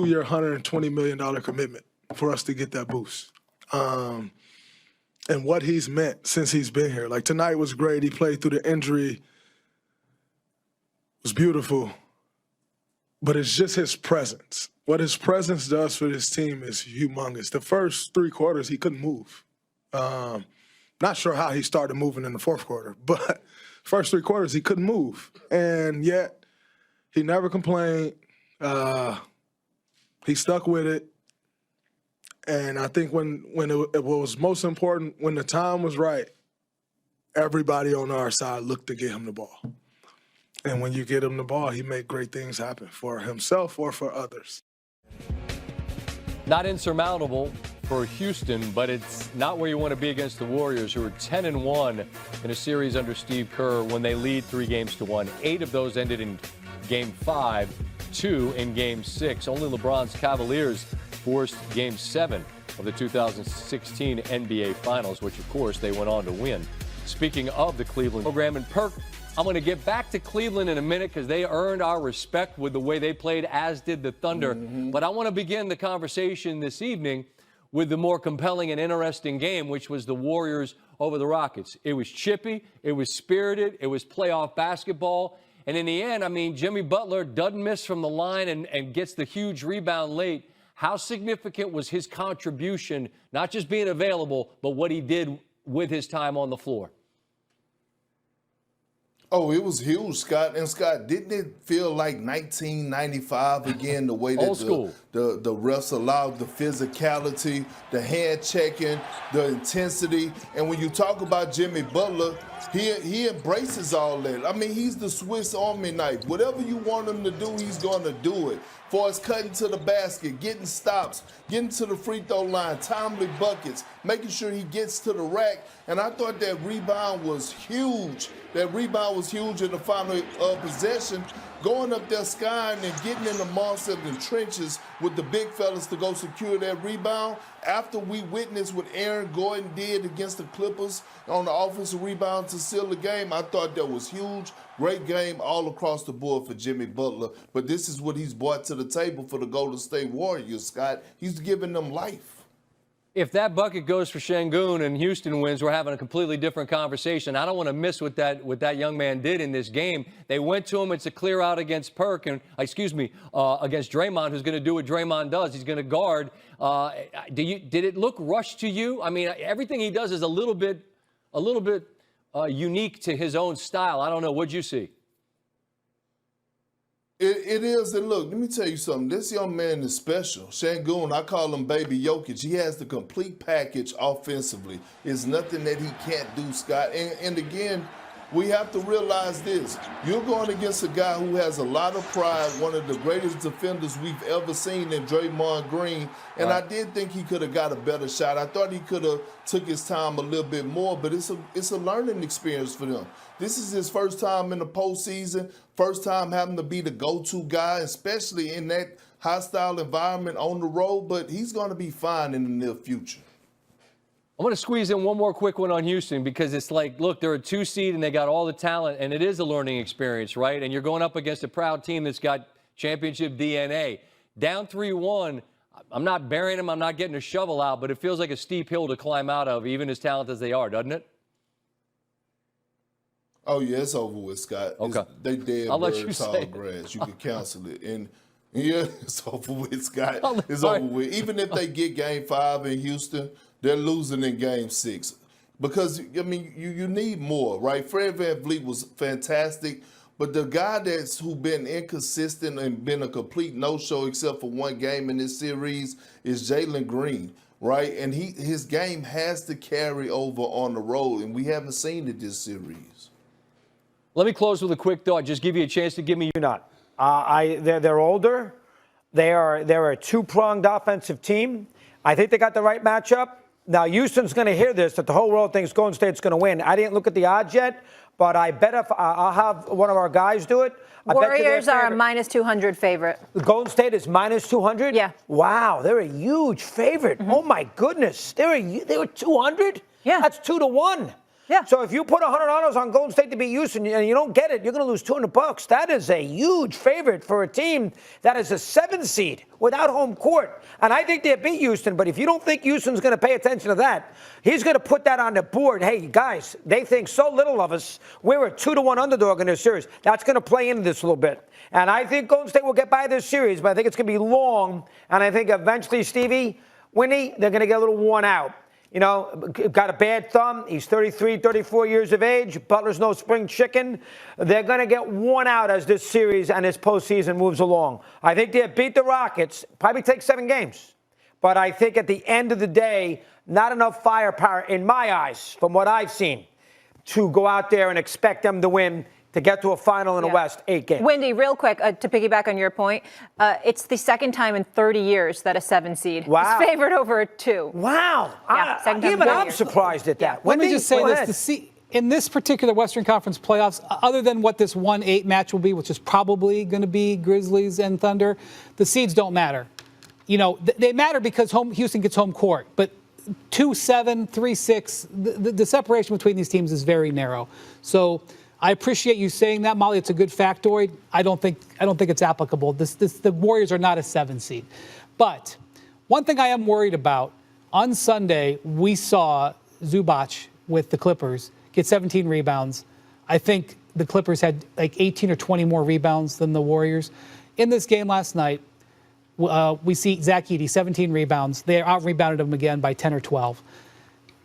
2-year, $120 million commitment for us to get that boost. And what he's meant since he's been here. Like, tonight was great. He played through the injury. It was beautiful. But it's just his presence. What his presence does for this team is humongous. The first 3 quarters, he couldn't move. Not sure how he started moving in the fourth quarter, but first 3 quarters, he couldn't move. And yet, he never complained. He stuck with it. And I think when it was most important, when the time was right, everybody on our side looked to get him the ball. And when you get him the ball, he made great things happen for himself or for others. Not insurmountable for Houston, but it's not where you want to be against the Warriors, who are 10-1 in a series under Steve Kerr when they lead 3-1. 8 of those ended in Game 5, 2 in Game 6. Only LeBron's Cavaliers forced Game 7 of the 2016 NBA Finals, which, of course, they went on to win. Speaking of the Cleveland program, and Perk, I'm going to get back to Cleveland in a minute because they earned our respect with the way they played, as did the Thunder. But I want to begin the conversation this evening with the more compelling and interesting game, which was the Warriors over the Rockets. It was chippy, it was spirited, it was playoff basketball. And in the end, I mean, Jimmy Butler doesn't miss from the line and gets the huge rebound late. How significant was his contribution, not just being available, but what he did with his time on the floor? Oh, it was huge, Scott. And, Scott, didn't it feel like 1995 again, the way that the refs allowed the physicality, the hand checking, the intensity? And when you talk about Jimmy Butler, he embraces all that. I mean, he's the Swiss Army knife. Whatever you want him to do, he's going to do it. For us cutting to the basket, getting stops, getting to the free throw line, timely buckets, making sure he gets to the rack. And I thought that rebound was huge. That rebound was huge in the final possession. Going up there skying and getting in the monster of the trenches with the big fellas to go secure that rebound. After we witnessed what Aaron Gordon did against the Clippers on the offensive rebound to seal the game, I thought that was huge. Great game all across the board for Jimmy Butler. But this is what he's brought to the table for the Golden State Warriors, Scott. He's giving them life. If that bucket goes for Şengün and Houston wins, we're having a completely different conversation. I don't want to miss what that young man did in this game. They went to him. It's a clear out against against Draymond, who's going to do what Draymond does. He's going to guard. Did it look rushed to you? I mean, everything he does is a little bit unique to his own style. I don't know. What'd you see? It is, and look, let me tell you something. This young man is special. Şengün, I call him Baby Jokic. He has the complete package offensively. It's nothing that he can't do, Scott. And again, we have to realize this. You're going against a guy who has a lot of pride, one of the greatest defenders we've ever seen in Draymond Green. And I did think he could have got a better shot. I thought he could have took his time a little bit more, but it's a learning experience for them. This is his first time in the postseason, first time having to be the go-to guy, especially in that hostile environment on the road, but he's going to be fine in the near future. I'm going to squeeze in one more quick one on Houston because it's like, look, they're a 2 seed and they got all the talent, and it is a learning experience, right? And you're going up against a proud team that's got championship DNA. Down 3-1, I'm not burying them, I'm not getting a shovel out, but it feels like a steep hill to climb out of, even as talented as they are, doesn't it? Oh, yeah, it's over with, Scott. Okay. They dead bird, tall grass. You can cancel it. And, yeah, it's over with, Scott. It's over with. Even if they get Game 5 in Houston, they're losing in Game 6. Because, I mean, you need more, right? Fred VanVleet was fantastic, but the guy who's been inconsistent and been a complete no-show except for one game in this series is Jalen Green, right? And his game has to carry over on the road, and we haven't seen it this series. Let me close with a quick thought. Just give you a chance to give me your not. They're older. They're a two-pronged offensive team. I think they got the right matchup. Now, Houston's going to hear this, that the whole world thinks Golden State's going to win. I didn't look at the odds yet, but I bet if I'll have one of our guys do it. Warriors are a -200 favorite. The Golden State is -200? Yeah. Wow, they're a huge favorite. Oh, my goodness. They were 200? Yeah. That's 2-1. Yeah. So if you put $100 on Golden State to beat Houston and you don't get it, you're going to lose $200. That is a huge favorite for a team that is a 7 seed without home court. And I think they beat Houston, but if you don't think Houston's going to pay attention to that, he's going to put that on the board. Hey, guys, they think so little of us. We're a 2-1 underdog in this series. That's going to play into this a little bit. And I think Golden State will get by this series, but I think it's going to be long. And I think eventually, Stevie, Winnie, they're going to get a little worn out. You know, got a bad thumb. He's 33, 34 years of age. Butler's no spring chicken. They're going to get worn out as this series and this postseason moves along. I think they'll beat the Rockets, probably take 7 games. But I think at the end of the day, not enough firepower in my eyes, from what I've seen, to go out there and expect them to win, to get to a final in the West, 8 games. Wendy, real quick, to piggyback on your point, it's the second time in 30 years that a 7 seed is favored over a 2. Wow. Yeah, Even I'm surprised at that. Let me just say this. In this particular Western Conference playoffs, other than what this 1-8 match will be, which is probably going to be Grizzlies and Thunder, the seeds don't matter. You know, they matter because Houston gets home court. But 2-7, 3-6, the separation between these teams is very narrow. So I appreciate you saying that, Molly. It's a good factoid. I don't think it's applicable. The Warriors are not a 7 seed. But one thing I am worried about, on Sunday, we saw Zubac with the Clippers get 17 rebounds. I think the Clippers had like 18 or 20 more rebounds than the Warriors. In this game last night, we see Zach Edey, 17 rebounds. They out-rebounded him again by 10 or 12.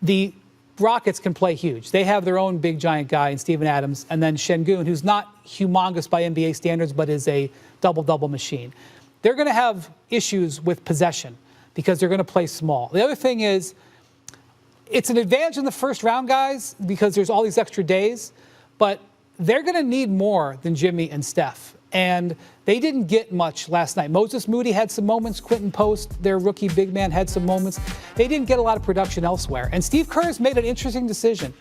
The Rockets can play huge. They have their own big giant guy in Steven Adams, and then Şengün, who's not humongous by NBA standards, but is a double-double machine. They're going to have issues with possession because they're going to play small. The other thing is, it's an advantage in the first round, guys, because there's all these extra days, but they're going to need more than Jimmy and Steph. And they didn't get much last night. Moses Moody had some moments. Quentin Post, their rookie big man, had some moments. They didn't get a lot of production elsewhere. And Steve Kerr has made an interesting decision.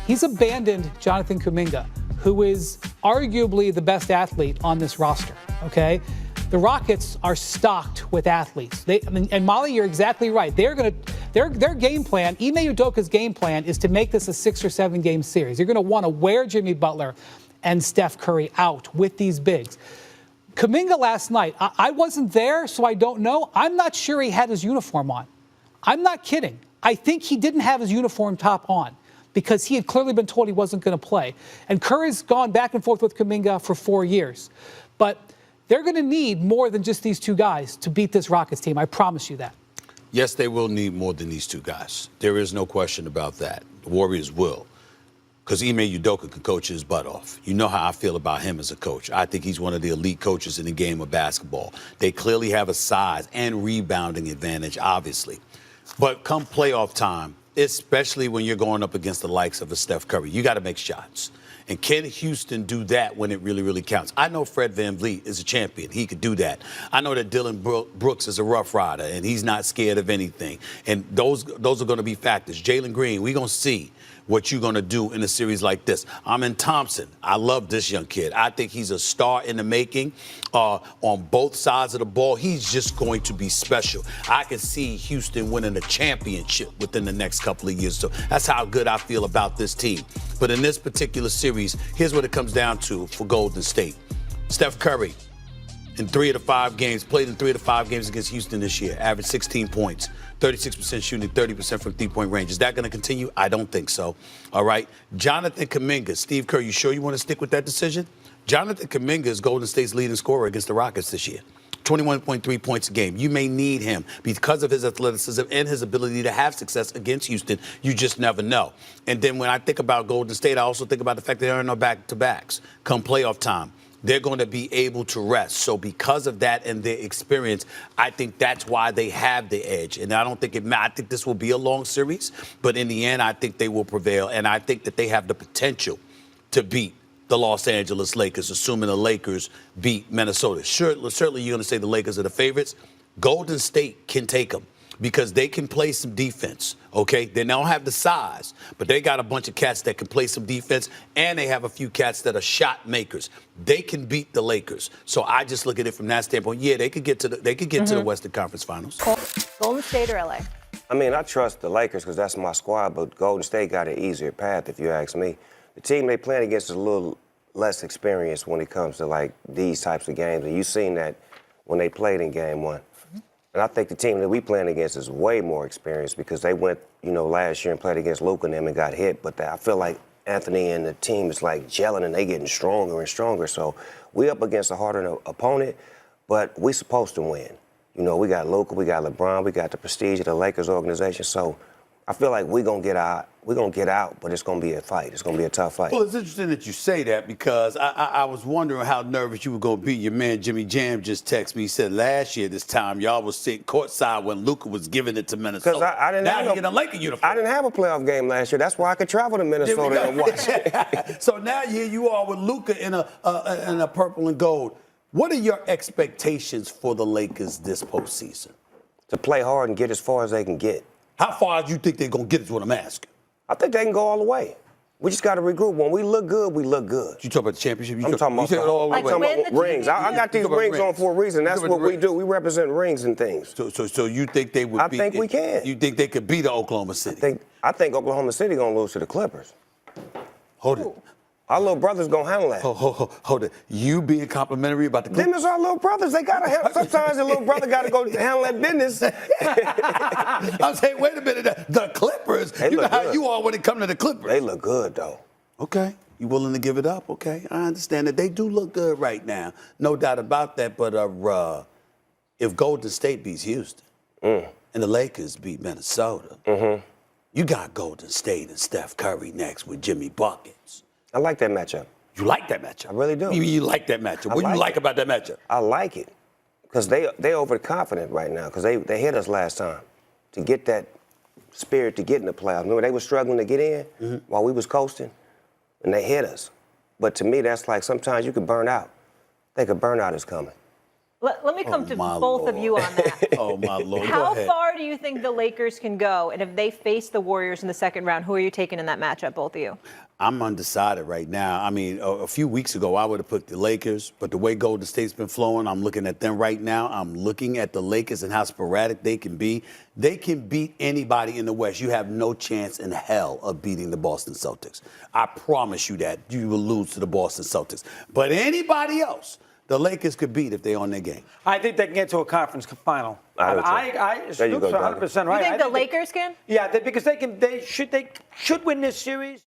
He's abandoned Jonathan Kuminga, who is arguably the best athlete on this roster, okay? The Rockets are stocked with athletes. And Molly, you're exactly right. Their game plan, Ime Udoka's game plan, is to make this a 6 or 7 game series. You're going to want to wear Jimmy Butler and Steph Curry out with these bigs. Kuminga last night, I wasn't there, so I don't know. I'm not sure he had his uniform on. I'm not kidding. I think he didn't have his uniform top on because he had clearly been told he wasn't going to play. And Curry's gone back and forth with Kuminga for 4 years. But they're going to need more than just these 2 guys to beat this Rockets team. I promise you that. Yes, they will need more than these 2 guys. There is no question about that. The Warriors will. Because Ime Udoka can coach his butt off. You know how I feel about him as a coach. I think he's one of the elite coaches in the game of basketball. They clearly have a size and rebounding advantage, obviously. But come playoff time, especially when you're going up against the likes of a Steph Curry, you got to make shots. And can Houston do that when it really, really counts? I know Fred VanVleet is a champion. He could do that. I know that Dylan Brooks is a rough rider, and he's not scared of anything. And those are going to be factors. Jalen Green, we're going to see what you're going to do in a series like this. Amen Thompson, I love this young kid. I think he's a star in the making on both sides of the ball. He's just going to be special. I can see Houston winning a championship within the next couple of years. So that's how good I feel about this team. But in this particular series, here's what it comes down to for Golden State. Steph Curry, in 3 of the 5 games, played in 3 of the 5 games against Houston this year, averaged 16 points. 36% shooting, 30% from 3-point range. Is that going to continue? I don't think so. All right. Jonathan Kuminga. Steve Kerr, you sure you want to stick with that decision? Jonathan Kuminga is Golden State's leading scorer against the Rockets this year. 21.3 points a game. You may need him because of his athleticism and his ability to have success against Houston. You just never know. And then when I think about Golden State, I also think about the fact that there are no back-to-backs come playoff time. They're going to be able to rest. So because of that and their experience, I think that's why they have the edge. And I don't think I think this will be a long series, but in the end, I think they will prevail. And I think that they have the potential to beat the Los Angeles Lakers, assuming the Lakers beat Minnesota. Certainly you're going to say the Lakers are the favorites. Golden State can take them because they can play some defense, okay? They don't have the size, but they got a bunch of cats that can play some defense, and they have a few cats that are shot makers. They can beat the Lakers. So I just look at it from that standpoint. Yeah, they could get to the Western Conference Finals. Golden State or LA? I mean, I trust the Lakers because that's my squad, but Golden State got an easier path, if you ask me. The team they playing against is a little less experienced when it comes to, like, these types of games. And you've seen that when they played in Game 1. And I think the team that we playing against is way more experienced because they went, last year and played against Luka and them and got hit. But I feel like Anthony and the team is, like, gelling and they getting stronger and stronger. So we up against a harder opponent, but we supposed to win. We got Luka, we got LeBron, we got the prestige of the Lakers organization. So I feel like we're going to get out, but it's going to be a fight. It's going to be a tough fight. Well, it's interesting that you say that because I was wondering how nervous you were going to be. Your man Jimmy Jam just texted me. He said last year this time y'all was sitting courtside when Luka was giving it to Minnesota. Because I didn't have a Laker uniform. I didn't have a playoff game last year. That's why I could travel to Minnesota and watch. So now here you are with Luka in a purple and gold. What are your expectations for the Lakers this postseason? To play hard and get as far as they can get. How far do you think they're going to get is what I'm asking? I think they can go all the way. We just got to regroup. When we look good, we look good. You talking about the championship? I'm talking about rings. I got these rings on for a reason. That's what we do. We represent rings and things. So you think they would beat? I think we can. You think they could beat Oklahoma City? I think Oklahoma City going to lose to the Clippers. Hold it. Our little brother's going to handle that. Hold it. You being complimentary about the Clippers? Them is our little brothers. They got to handle. Sometimes the little brother got to go handle that business. I'm saying, wait a minute. The Clippers, you know how you are when it comes to the Clippers. They look good, though. Okay. You willing to give it up? Okay. I understand that. They do look good right now. No doubt about that. But if Golden State beats Houston and the Lakers beat Minnesota, you got Golden State and Steph Curry next with Jimmy Buckets. I like that matchup. You like that matchup? I really do. You like that matchup? What do you like about that matchup? I like it because they overconfident right now because they hit us last time. To get that spirit to get in the playoffs. Remember, they were struggling to get in while we was coasting, and they hit us. But to me, that's like sometimes you could burn out. I think a burnout is coming. Let me come to both of you on that. Oh, my Lord. How far do you think the Lakers can go? And if they face the Warriors in the second round, who are you taking in that matchup, both of you? I'm undecided right now. I mean, a few weeks ago, I would have put the Lakers, but the way Golden State's been flowing, I'm looking at them right now. I'm looking at the Lakers and how sporadic they can be. They can beat anybody in the West. You have no chance in hell of beating the Boston Celtics. I promise you that. You will lose to the Boston Celtics. But anybody else, the Lakers could beat if they're on their game. I think they can get to a conference final. Scoop's 100% right. You think the Lakers can? Yeah, because they should win this series.